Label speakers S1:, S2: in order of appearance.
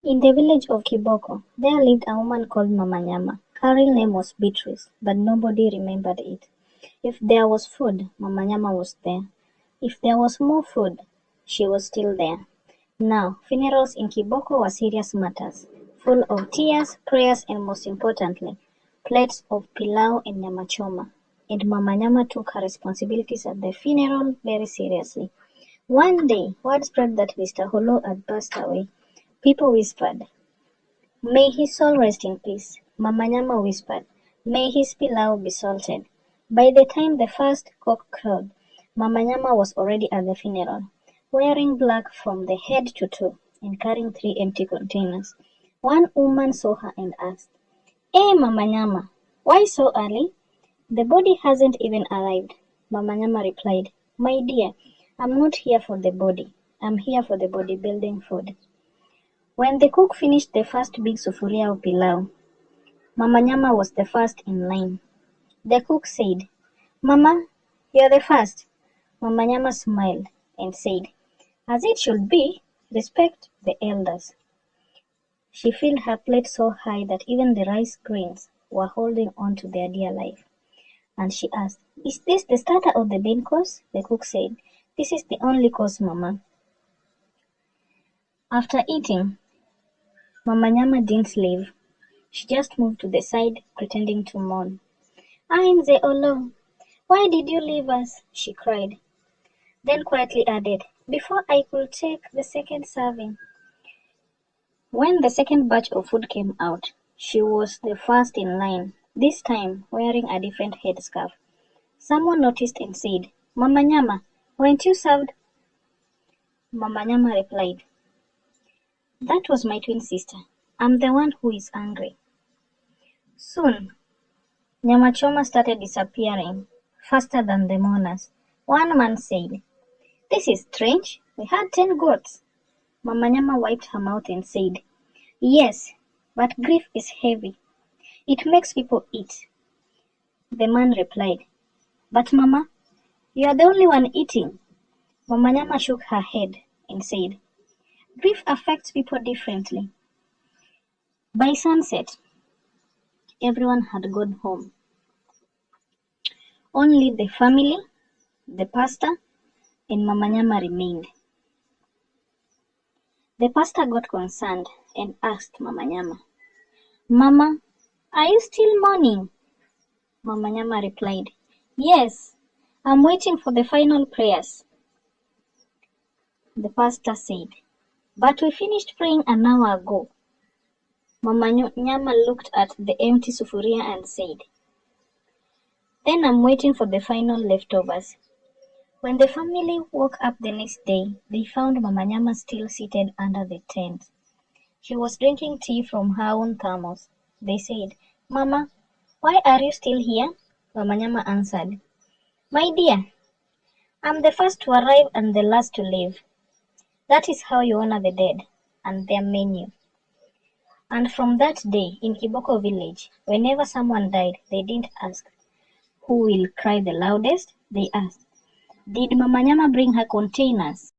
S1: In the village of Kiboko, there lived a woman called Mama Nyama. Her real name was Beatrice, but nobody remembered it. If there was food, Mama Nyama was there. If there was more food, she was still there. Now, funerals in Kiboko were serious matters, full of tears, prayers, and most importantly, plates of pilau and nyama choma. And Mama Nyama took her responsibilities at the funeral very seriously. One day, word spread that Mr. Holo had passed away. People whispered, "May his soul rest in peace." Mama Nyama whispered, "May his pilau be salted." By the time the first cock crowed, Mama Nyama was already at the funeral, wearing black from the head to toe and carrying 3 empty containers. One woman saw her and asked, "Hey, Mama Nyama, why so early? The body hasn't even arrived." Mama Nyama replied, "My dear, I'm not here for the body. I'm here for the bodybuilding food." When the cook finished the first big sufuria of pilau, Mama Nyama was the first in line. The cook said, "Mama, you're the first." Mama Nyama smiled and said, "As it should be, respect the elders." She filled her plate so high that even the rice grains were holding on to their dear life. And she asked, "Is this the starter of the main course?" The cook said, "This is the only course, Mama." After eating, Mama Nyama didn't leave. She just moved to the side, pretending to mourn. "Ainze Olo, why did you leave us?" she cried. Then quietly added, "Before I could take the second serving." When the second batch of food came out, she was the first in line, this time wearing a different headscarf. Someone noticed and said, "Mama Nyama, weren't you served?" Mama Nyama replied, "That was my twin sister. I'm the one who is angry." Soon, nyama choma started disappearing faster than the mourners. One man said, "This is strange. We had 10 goats." Mama Nyama wiped her mouth and said, "Yes, but grief is heavy. It makes people eat." The man replied, "But Mama, you are the only one eating." Mama Nyama shook her head and said, "Grief affects people differently." By sunset, everyone had gone home. Only the family, the pastor, and Mama Nyama remained. The pastor got concerned and asked Mama Nyama, "Mama, are you still mourning?" Mama Nyama replied, "Yes, I'm waiting for the final prayers." The pastor said, "But we finished praying an hour ago." Mama Nyama looked at the empty sufuria and said, "Then I'm waiting for the final leftovers." When the family woke up the next day, they found Mama Nyama still seated under the tent. She was drinking tea from her own thermos. They said, "Mama, why are you still here?" Mama Nyama answered, "My dear, I'm the first to arrive and the last to leave. That is how you honor the dead and their menu." And from that day, in Kiboko village, whenever someone died, they didn't ask, "Who will cry the loudest?" They asked, "Did Mama Nyama bring her containers?"